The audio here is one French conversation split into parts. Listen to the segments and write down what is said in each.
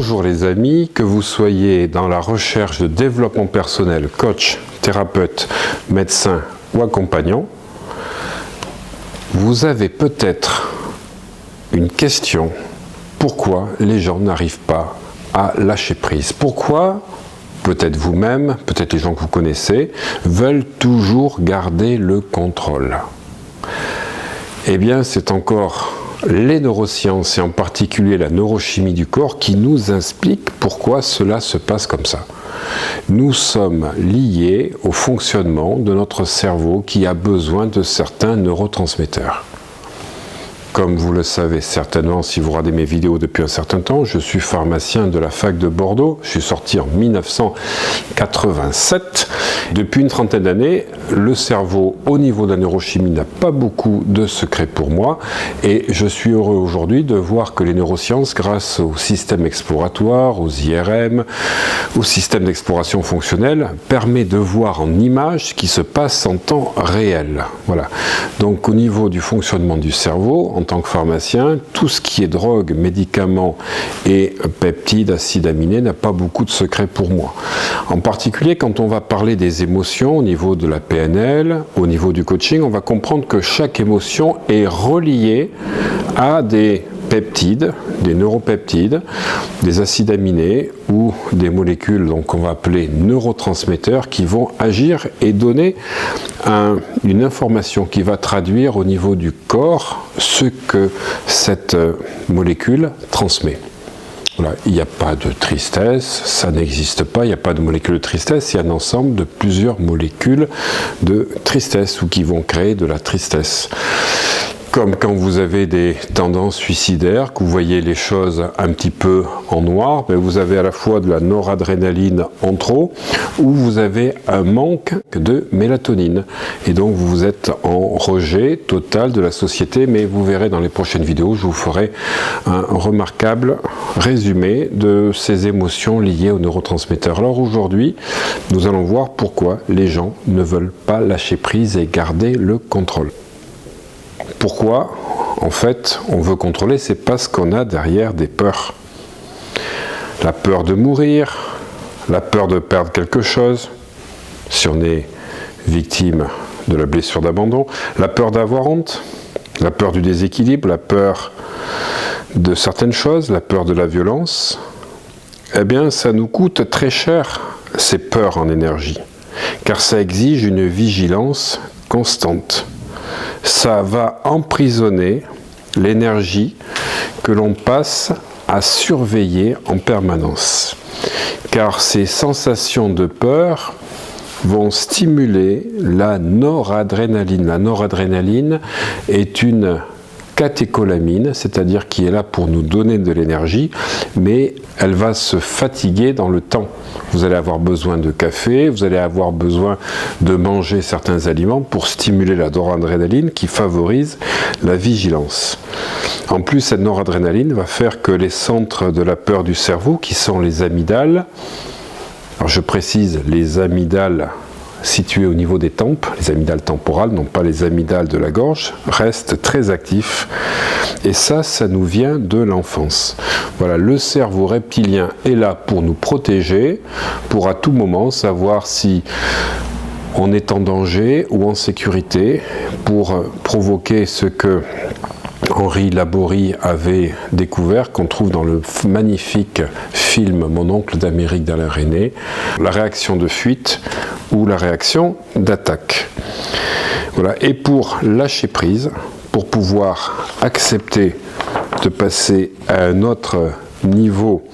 Bonjour les amis, que vous soyez dans la recherche de développement personnel, coach, thérapeute, médecin ou accompagnant, vous avez peut-être une question. Pourquoi les gens n'arrivent pas à lâcher prise? Pourquoi, peut-être vous-même, peut-être les gens que vous connaissez, veulent toujours garder le contrôle? Eh bien, c'est encore les neurosciences et en particulier la neurochimie du corps qui nous explique pourquoi cela se passe comme ça. Nous sommes liés au fonctionnement de notre cerveau qui a besoin de certains neurotransmetteurs. Comme vous le savez certainement si vous regardez mes vidéos depuis un certain temps, je suis pharmacien de la fac de Bordeaux. Je suis sorti en 1987. Depuis une trentaine d'années, le cerveau au niveau de la neurochimie n'a pas beaucoup de secrets pour moi et je suis heureux aujourd'hui de voir que les neurosciences, grâce au système exploratoire, aux IRM, au système d'exploration fonctionnelle, permet de voir en images ce qui se passe en temps réel. Voilà. Donc au niveau du fonctionnement du cerveau, en tant que pharmacien, tout ce qui est drogue, médicaments et peptides, acides aminés n'a pas beaucoup de secrets pour moi. En particulier, quand on va parler des émotions au niveau de la PNL, au niveau du coaching, on va comprendre que chaque émotion est reliée à des peptides, des neuropeptides, des acides aminés ou des molécules qu'on va appeler neurotransmetteurs qui vont agir et donner une information qui va traduire au niveau du corps ce que cette molécule transmet. Voilà, il n'y a pas de tristesse, ça n'existe pas, il n'y a pas de molécule de tristesse, il y a un ensemble de plusieurs molécules de tristesse ou qui vont créer de la tristesse. Comme quand vous avez des tendances suicidaires, que vous voyez les choses un petit peu en noir, mais vous avez à la fois de la noradrénaline en trop, ou vous avez un manque de mélatonine. Et donc vous êtes en rejet total de la société, mais vous verrez dans les prochaines vidéos, je vous ferai un remarquable résumé de ces émotions liées aux neurotransmetteurs. Alors aujourd'hui, nous allons voir pourquoi les gens ne veulent pas lâcher prise et garder le contrôle. Pourquoi, en fait, on veut contrôler? C'est parce qu'on a derrière des peurs. La peur de mourir, la peur de perdre quelque chose, si on est victime de la blessure d'abandon, la peur d'avoir honte, la peur du déséquilibre, la peur de certaines choses, la peur de la violence. Eh bien, ça nous coûte très cher, ces peurs en énergie, car ça exige une vigilance constante. Ça va emprisonner l'énergie que l'on passe à surveiller en permanence. Car ces sensations de peur vont stimuler la noradrénaline. La noradrénaline est une catécholamine, c'est-à-dire qui est là pour nous donner de l'énergie, mais elle va se fatiguer dans le temps. Vous allez avoir besoin de café, vous allez avoir besoin de manger certains aliments pour stimuler la noradrénaline qui favorise la vigilance. En plus, cette noradrénaline va faire que les centres de la peur du cerveau, qui sont les amygdales, alors je précise les amygdales situés au niveau des tempes, les amygdales temporales, non pas les amygdales de la gorge, restent très actifs. Et ça nous vient de l'enfance. Voilà, le cerveau reptilien est là pour nous protéger, pour à tout moment savoir si on est en danger ou en sécurité, pour provoquer ce que Henri Laborie avait découvert, qu'on trouve dans le magnifique film Mon oncle d'Amérique d'Alain Resnais, la réaction de fuite ou la réaction d'attaque. Voilà. Et pour lâcher prise, pour pouvoir accepter de passer à un autre niveau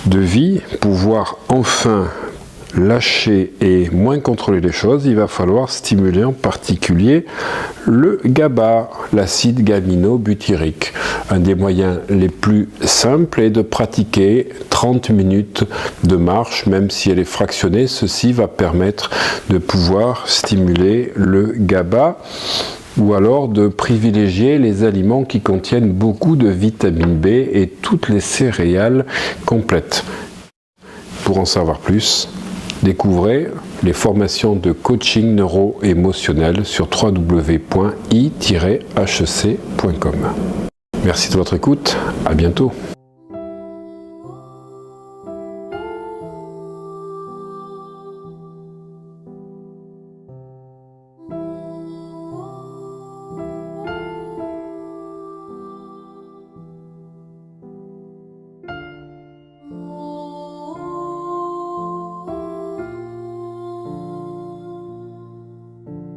de vie, pouvoir enfin lâcher et moins contrôler les choses, il va falloir stimuler en particulier le GABA, l'acide gamino-butyrique. Un des moyens les plus simples est de pratiquer 30 minutes de marche, même si elle est fractionnée. Ceci va permettre de pouvoir stimuler le GABA, ou alors de privilégier les aliments qui contiennent beaucoup de vitamine B et toutes les céréales complètes. Pour en savoir plus, découvrez les formations de coaching neuro-émotionnel sur www.i-hec.com. Merci de votre écoute, à bientôt.